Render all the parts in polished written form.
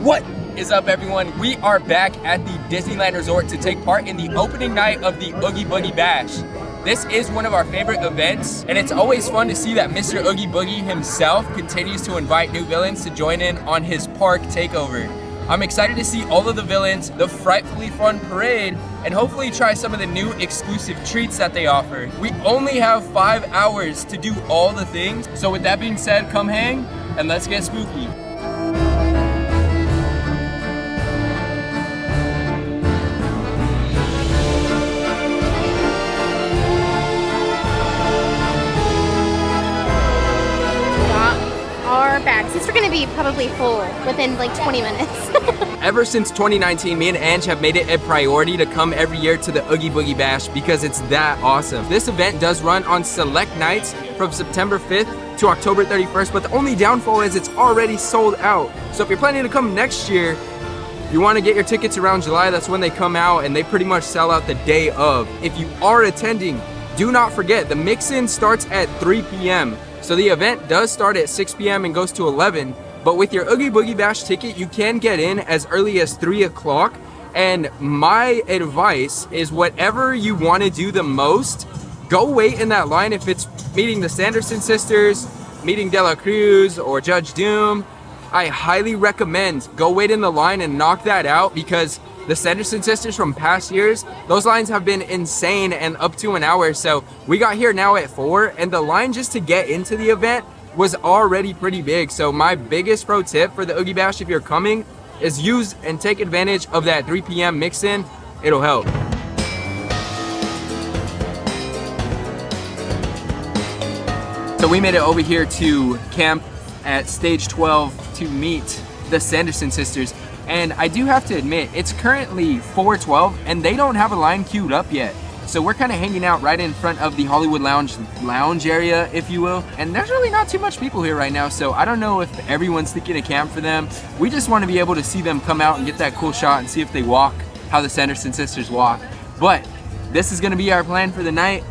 What is up, everyone? We are back at the Disneyland Resort to take part in the opening night of the Oogie Boogie Bash. This is one of our favorite events, and it's always fun to see that Mr. Oogie Boogie himself continues to invite new villains to join in on his park takeover. I'm excited to see all of the villains, the Frightfully Fun Parade, and hopefully try some of the new exclusive treats that they offer. We only have 5 hours to do all the things, so with that being said, come hang and let's get spooky. Our bags. These are going to be probably full within like 20 minutes. Ever since 2019, me and Ange have made it a priority to come every year to the Oogie Boogie Bash because it's that awesome. This event does run on select nights from September 5th to October 31st, but the only downfall is it's already sold out. So if you're planning to come next year, you want to get your tickets around July. That's when they come out, and they pretty much sell out the day of. If you are attending, do not forget the mix-in starts at 3 p.m. So the event does start at 6 p.m. and goes to 11, but with your Oogie Boogie Bash ticket, you can get in as early as 3 o'clock. And my advice is whatever you want to do the most, go wait in that line. If it's meeting the Sanderson Sisters, meeting De La Cruz, or Judge Doom, I highly recommend go wait in the line and knock that out, because the Sanderson Sisters from past years, those lines have been insane and up to an hour. So we got here now at 4, and the line just to get into the event was already pretty big. So my biggest pro tip for the Oogie Bash, if you're coming, is use and take advantage of that 3 p.m. mix-in. It'll help. So we made it over here to camp at stage 12 to meet the Sanderson Sisters. And I do have to admit, it's currently 4:12 and they don't have a line queued up yet. So we're kind of hanging out right in front of the Hollywood lounge area, if you will. And there's really not too much people here right now, so I don't know if everyone's thinking of camp for them. We just want to be able to see them come out and get that cool shot and see if they walk how the Sanderson Sisters walk. But this is going to be our plan for the night.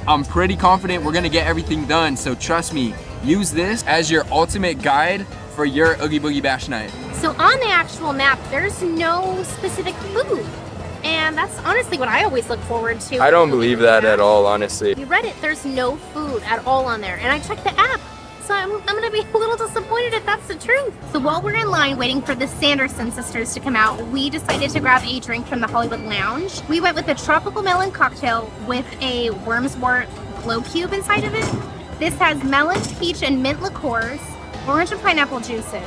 I'm pretty confident we're going to get everything done, so trust me, use this as your ultimate guide for your Oogie Boogie Bash night. So on the actual map, there's no specific food. And that's honestly what I always look forward to. I don't believe that at all, honestly. You read it, there's no food at all on there. And I checked the app, so I'm gonna be a little disappointed if that's the truth. So while we're in line waiting for the Sanderson Sisters to come out, we decided to grab a drink from the Hollywood Lounge. We went with a tropical melon cocktail with a wormswort glow cube inside of it. This has melon, peach, and mint liqueurs, orange and pineapple juices.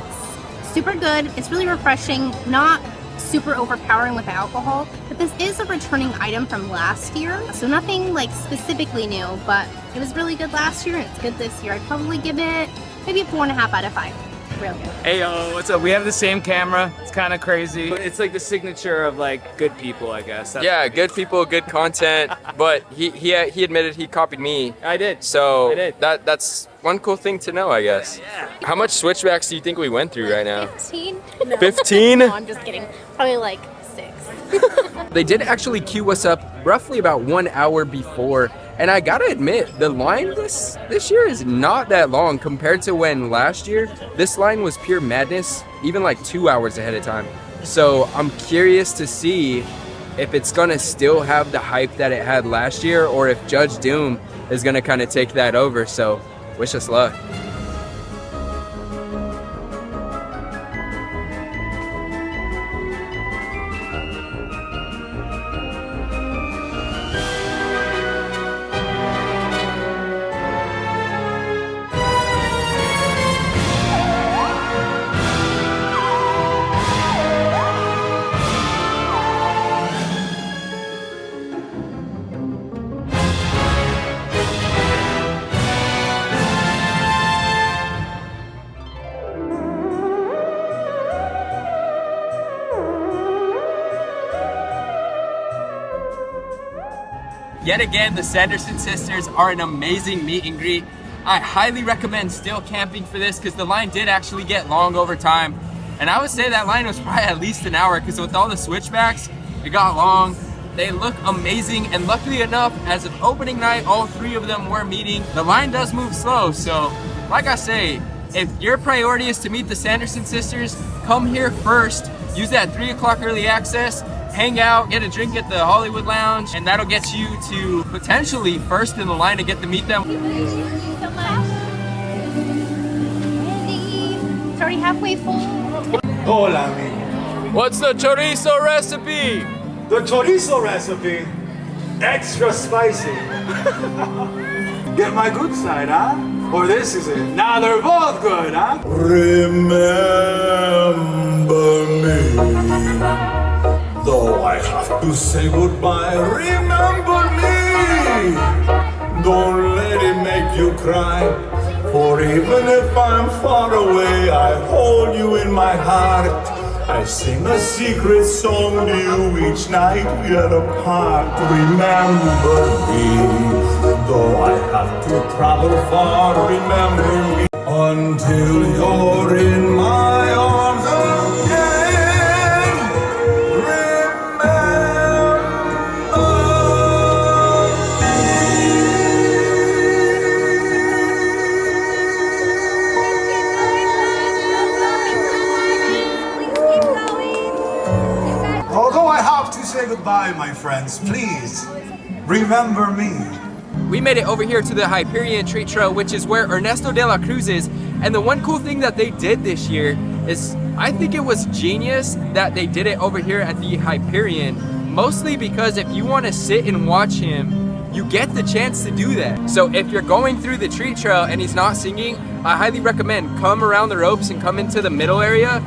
Super good, it's really refreshing, not super overpowering with the alcohol, but this is a returning item from last year, so nothing like specifically new, but it was really good last year and it's good this year. I'd probably give it maybe a 4.5 out of 5. Really good. Hey yo, what's up? We have the same camera. It's kind of crazy. It's like the signature of like good people, I guess. That's yeah, good people, good content. But he admitted he copied me. I did. So I did. That's one cool thing to know, I guess. Yeah. How much switchbacks do you think we went through right now? 15? No. 15? No, I'm just kidding. Probably like 6. They did actually queue us up roughly about 1 hour before, and I gotta admit, the line this year is not that long compared to when last year this line was pure madness, even like 2 hours ahead of time. So I'm curious to see if it's gonna still have the hype that it had last year, or if Judge Doom is gonna kind of take that over. So wish us luck. Yet again, the Sanderson Sisters are an amazing meet and greet. I highly recommend still camping for this because the line did actually get long over time. And I would say that line was probably at least an hour because with all the switchbacks, it got long. They look amazing, and luckily enough, as of opening night, all 3 of them were meeting. The line does move slow, so like I say, If your priority is to meet the Sanderson Sisters, come here first. Use that 3 o'clock early access. Hang out, get a drink at the Hollywood Lounge, and that'll get you to potentially first in the line to get to meet them. Thank you so much. It's already halfway full. Hola, amigo. What's the chorizo recipe? The chorizo recipe, extra spicy. Get my good side, huh? Or this is it. Now they're both good, huh? Remember me. Though I have to say goodbye, remember me. Don't let it make you cry. For even if I'm far away, I hold you in my heart. I sing a secret song to you each night we are apart. Remember me, though I have to travel far. Remember me until you're in my arms again. Although I have to say goodbye, my friends, please remember me. We made it over here to the Hyperion Treat Trail, which is where Ernesto de la Cruz is. And the one cool thing that they did this year is, I think it was genius that they did it over here at the Hyperion. Mostly because if you want to sit and watch him, you get the chance to do that. So if you're going through the treat trail and he's not singing, I highly recommend come around the ropes and come into the middle area.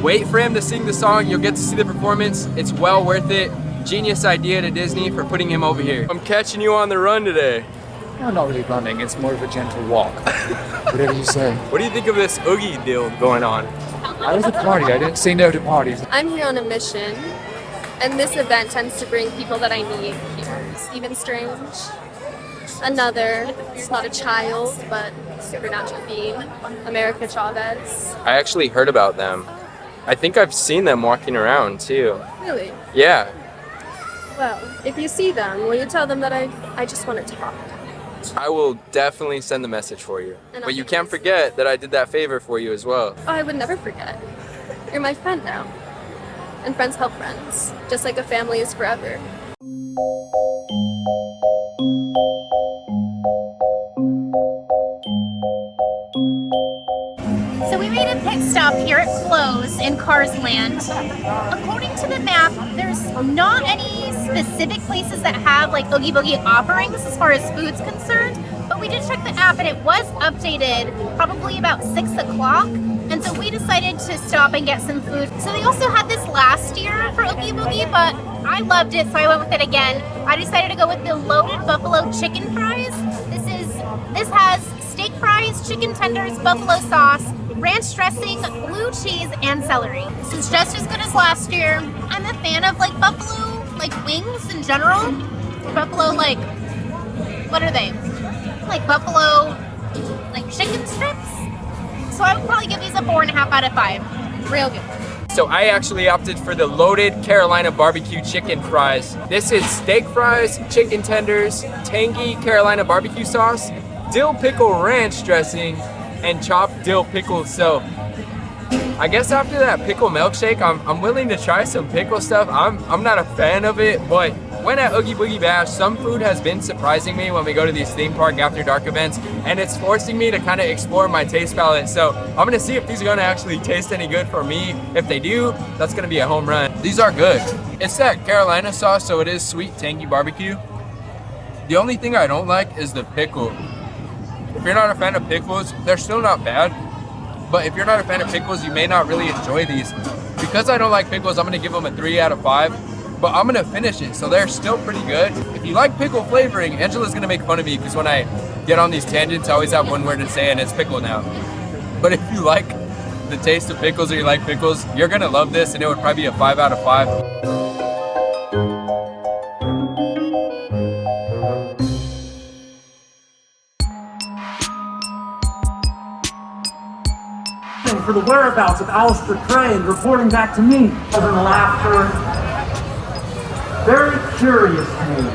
Wait for him to sing the song, you'll get to see the performance. It's well worth it. Genius idea to Disney for putting him over here. I'm catching you on the run today. No, not really running, it's more of a gentle walk. Whatever you say. What do you think of this Oogie deal going on? I was a party, I didn't say no to parties. I'm here on a mission, and this event tends to bring people that I meet here. Stephen Strange, another, it's not a child, but supernatural being, America Chavez. I actually heard about them. I think I've seen them walking around too. Really? Yeah. Well, if you see them, will you tell them that I just want to talk? I will definitely send the message for you. And But I'll you be can't nice. forget that I did that favor for you as well. Oh, I would never forget. You're my friend now. And friends help friends, just like a family is forever. So we made a pit stop here at Flo's in Cars Land. According to the map, there's not any specific places that have like Oogie Boogie offerings as far as food's concerned, but we did check the app and it was updated probably about 6 o'clock. And so we decided to stop and get some food. So they also had this last year for Oogie Boogie, but I loved it, so I went with it again. I decided to go with the loaded buffalo chicken fries. This has steak fries, chicken tenders, buffalo sauce, ranch dressing, blue cheese, and celery. This is just as good as last year. I'm a fan of like buffalo, like wings in general. Buffalo, like, what are they? Like buffalo, like chicken strips. So I would probably give these a 4.5 out of 5. Real good. So I actually opted for the loaded Carolina barbecue chicken fries. This is steak fries, chicken tenders, tangy Carolina barbecue sauce, dill pickle ranch dressing, and chopped dill pickles. So I guess after that pickle milkshake, I'm willing to try some pickle stuff. I'm not a fan of it, but when at Oogie Boogie Bash, some food has been surprising me when we go to these theme park after dark events, and it's forcing me to kind of explore my taste palette. So I'm gonna see if these are gonna actually taste any good for me. If they do, that's gonna be a home run. These are good. It's that Carolina sauce, so it is sweet, tangy barbecue. The only thing I don't like is the pickle. If you're not a fan of pickles, they're still not bad. But if you're not a fan of pickles, you may not really enjoy these. Because I don't like pickles, I'm gonna give them a 3 out of 5. But I'm gonna finish it, so they're still pretty good. If you like pickle flavoring, Angela's gonna make fun of me because when I get on these tangents, I always have one word to say, and it's pickle now. But if you like the taste of pickles or you like pickles, you're gonna love this, and it would probably be a 5 out of 5. For the whereabouts of Alistair Crane, reporting back to me. Children laughter. Very curious to me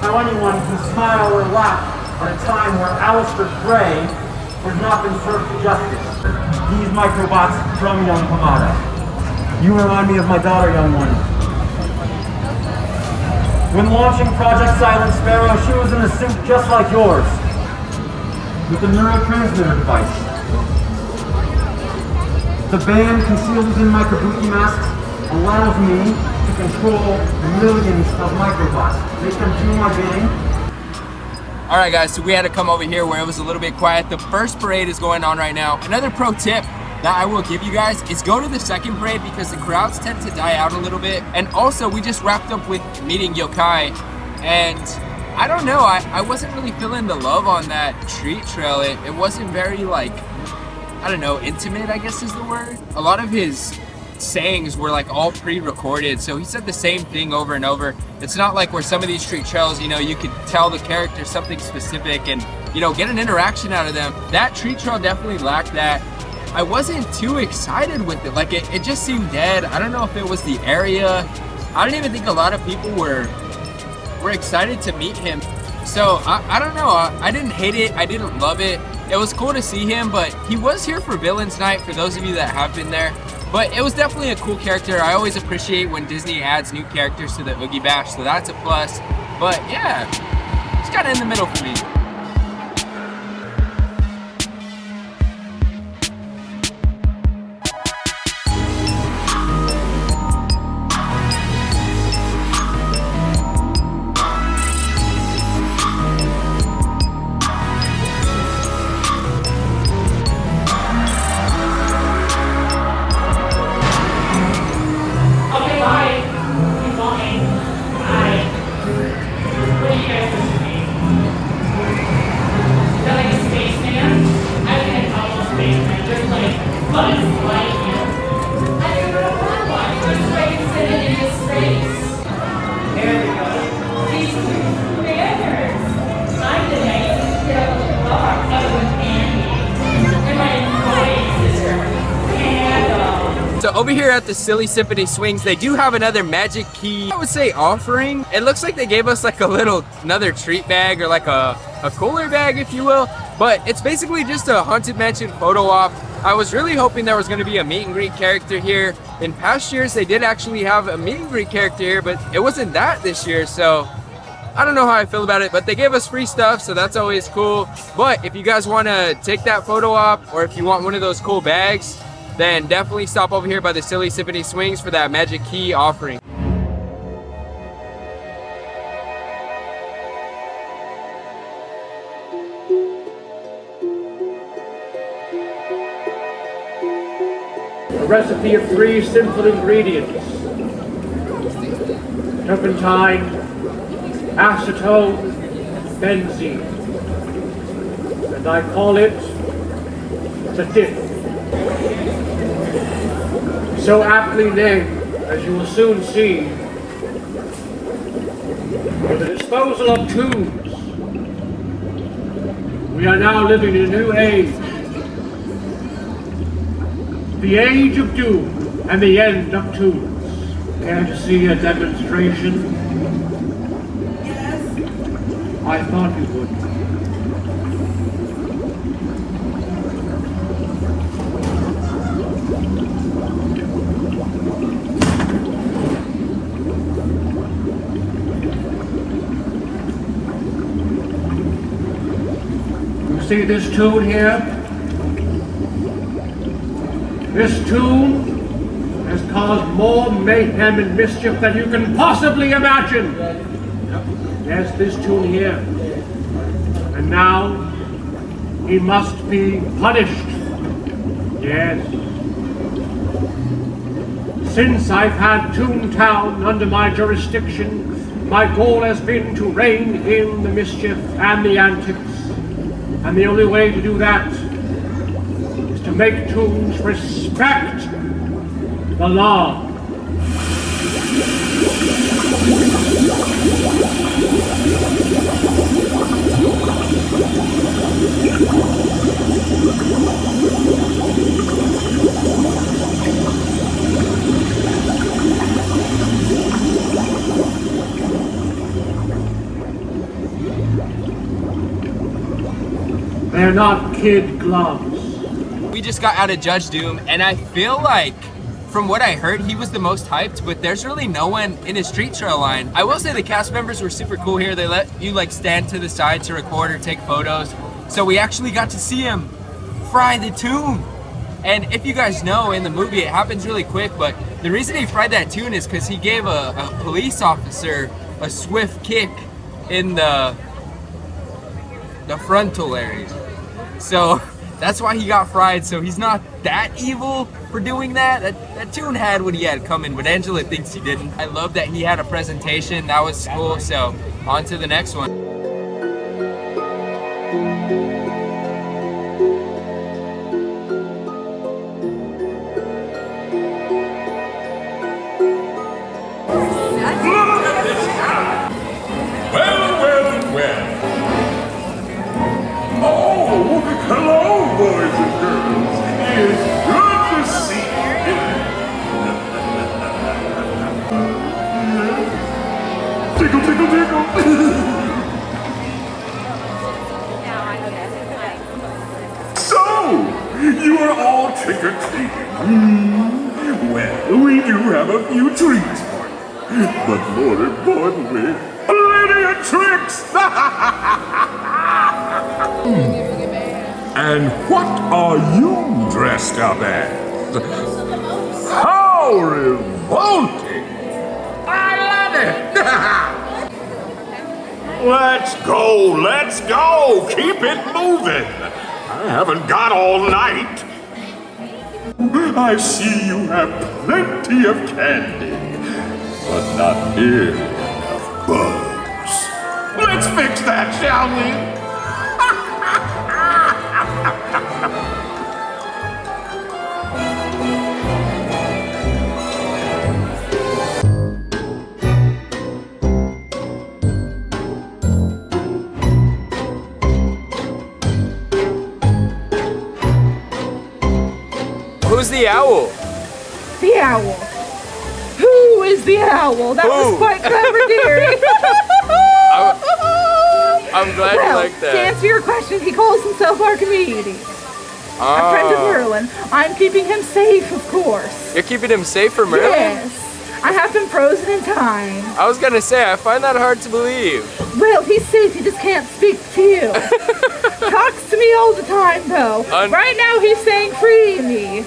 how anyone can smile or laugh at a time where Alistair Crane has not been served to justice. These microbots from young Pomada. You remind me of my daughter, young one. When launching Project Silent Sparrow, she was in a suit just like yours, with a neurotransmitter device. The band concealed within my kabuki masks allows me to control millions of microbots. Make them do my bidding. All right, guys, so we had to come over here where it was a little bit quiet. The first parade is going on right now. Another pro tip that I will give you guys is go to the second parade because the crowds tend to die out a little bit. And also, we just wrapped up with meeting Yokai, and I don't know, I wasn't really feeling the love on that treat trail. It wasn't very, like, I don't know, intimate, I guess is the word. A lot of his sayings were like all pre-recorded, so he said the same thing over and over. It's not like where some of these street trails, you know, you could tell the character something specific and, you know, get an interaction out of them. That treat trail definitely lacked that. I wasn't too excited with it. Like it just seemed dead. I don't know if it was the area. I don't even think a lot of people were excited to meet him. So I don't know. I didn't hate it. I didn't love it. It was cool to see him, but he was here for Villains Night for those of you that have been there. But it was definitely a cool character. I always appreciate when Disney adds new characters to the Oogie Bash, so that's a plus. But yeah, it's kind of in the middle for me. So over here at the Silly Symphony Swings, they do have another magic key, I would say, offering. It looks like they gave us like another treat bag or like a cooler bag, if you will. But it's basically just a Haunted Mansion photo op. I was really hoping there was going to be a meet and greet character here. In past years, they did actually have a meet and greet character here, but it wasn't that this year. So I don't know how I feel about it, but they gave us free stuff, so that's always cool. But if you guys want to take that photo op, or if you want one of those cool bags, then definitely stop over here by the Silly Symphony Swings for that magic key offering. A recipe of 3 simple ingredients: turpentine, acetone, benzene. And I call it the dip. So aptly named, as you will soon see, for the disposal of tombs. We are now living in a new age. The age of doom and the end of tombs. Care to see a demonstration? Yes. I thought you would. See this tune here? This tune has caused more mayhem and mischief than you can possibly imagine. Yes, this tune here. And now he must be punished. Yes. Since I've had Toontown under my jurisdiction, my goal has been to rein in the mischief and the antics. And the only way to do that is to make tombs respect the law. There They're not kid gloves. We just got out of Judge Doom, and I feel like, from what I heard, he was the most hyped, but there's really no one in his street trail line. I will say the cast members were super cool here. They let you like stand to the side to record or take photos. So we actually got to see him fry the tune. And if you guys know, in the movie, it happens really quick, but the reason he fried that tune is because he gave a police officer a swift kick in the frontal area. So that's why he got fried. So he's not that evil for doing that. That tune had what he had coming, but Angela thinks he didn't. I love that he had a presentation. That was cool. So on to the next one. Well. Oh, hello, boys and girls. It's good to see you. Tickle, tickle, tickle. So, you are all trick-or-treating. Well, we do have a few treats for you. But more importantly, plenty of tricks! And what are you dressed up as? How revolting! I love it! Let's go! Keep it moving! I haven't got all night. I see you have plenty of candy, but not nearly enough bugs. Let's fix that, shall we? Who's the owl? The owl. Who is the owl? That was quite clever, dearie. I'm glad you like that. To answer your question, he calls himself Archimedes. A friend of Merlin. I'm keeping him safe, of course. You're keeping him safe from Merlin? Yes. I have been frozen in time. I was gonna say, I find that hard to believe. Well, he's safe, he just can't speak to you. Talks to me all the time, though. Right now, he's saying free me.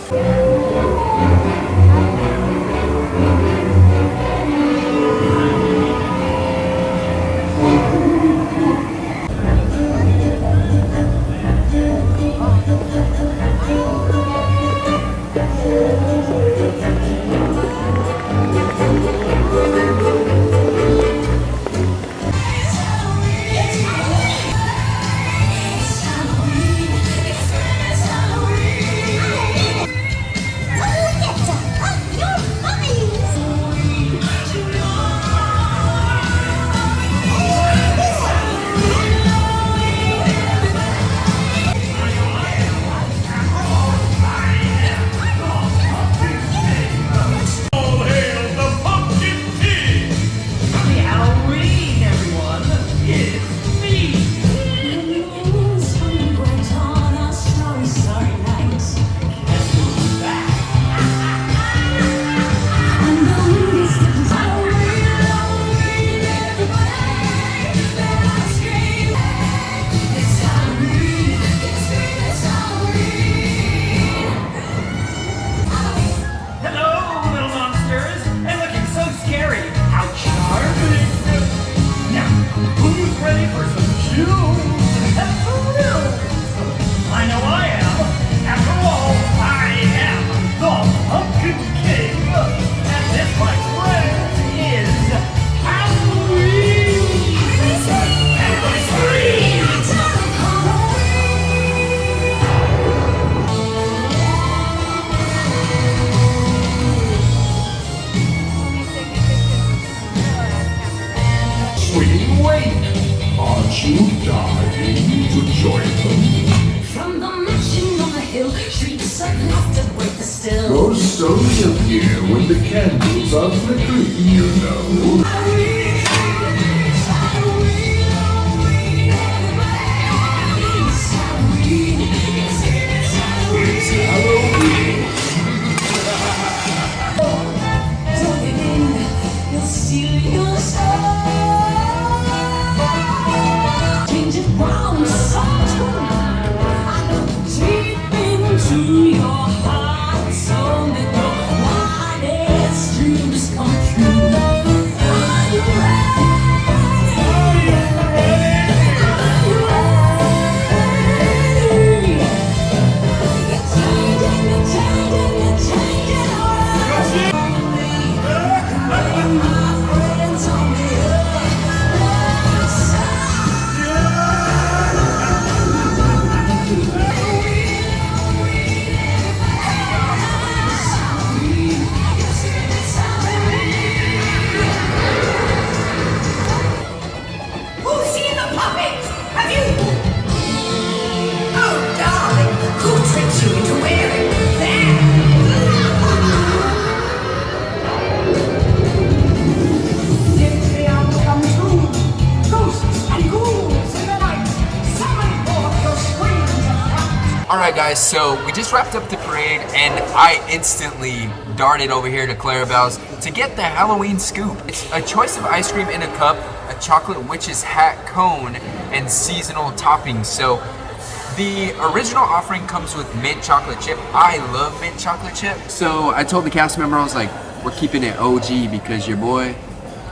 Those stones appear when the candles are flickering, you know. Alright guys, so we just wrapped up the parade and I instantly darted over here to Clarabelle's to get the Halloween scoop. It's a choice of ice cream in a cup, a chocolate witch's hat cone, and seasonal toppings. So the original offering comes with mint chocolate chip. I love mint chocolate chip. So I told the cast member, I was like, we're keeping it OG because your boy,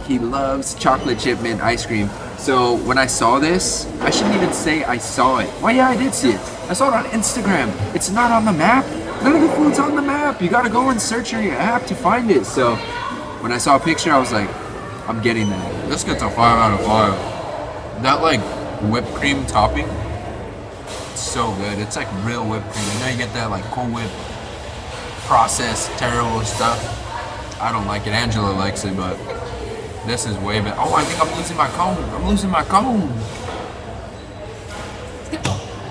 he loves chocolate chip mint ice cream. So when I saw this, I shouldn't even say I saw it. Well, yeah, I did see it. I saw it on Instagram. It's not on the map. None of the food's on the map. You gotta go and search on your app to find it. So when I saw a picture, I was like, I'm getting that. This gets a 5 out of 5. That like whipped cream topping, it's so good. It's like real whipped cream. You know, you get that like Cool Whip processed, terrible stuff. I don't like it. Angela likes it, but this is way better. Oh, I think I'm losing my cone. I'm losing my cone.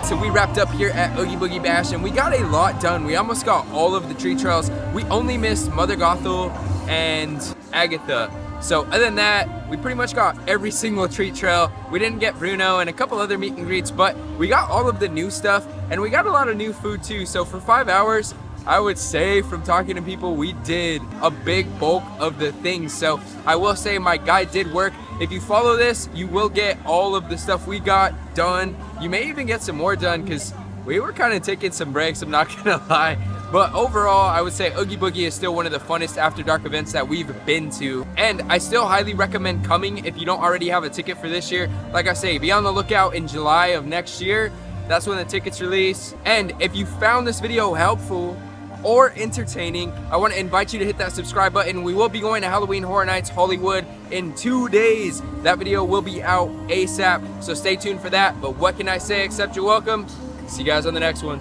So we wrapped up here at Oogie Boogie Bash and we got a lot done. We almost got all of the treat trails. We only missed Mother Gothel and Agatha. So other than that, we pretty much got every single treat trail. We didn't get Bruno and a couple other meet and greets, but we got all of the new stuff and we got a lot of new food too. So for 5 hours, I would say from talking to people, we did a big bulk of the things. So I will say my guide did work. If you follow this, you will get all of the stuff we got done. You may even get some more done because we were kind of taking some breaks, I'm not gonna lie. But overall, I would say Oogie Boogie is still one of the funnest After Dark events that we've been to. And I still highly recommend coming if you don't already have a ticket for this year. Like I say, be on the lookout in July of next year. That's when the tickets release. And if you found this video helpful or entertaining, I want to invite you to hit that subscribe button. We will be going to Halloween Horror Nights Hollywood in 2 days. That video will be out ASAP, so stay tuned for that. But what can I say except you're welcome? See you guys on the next one.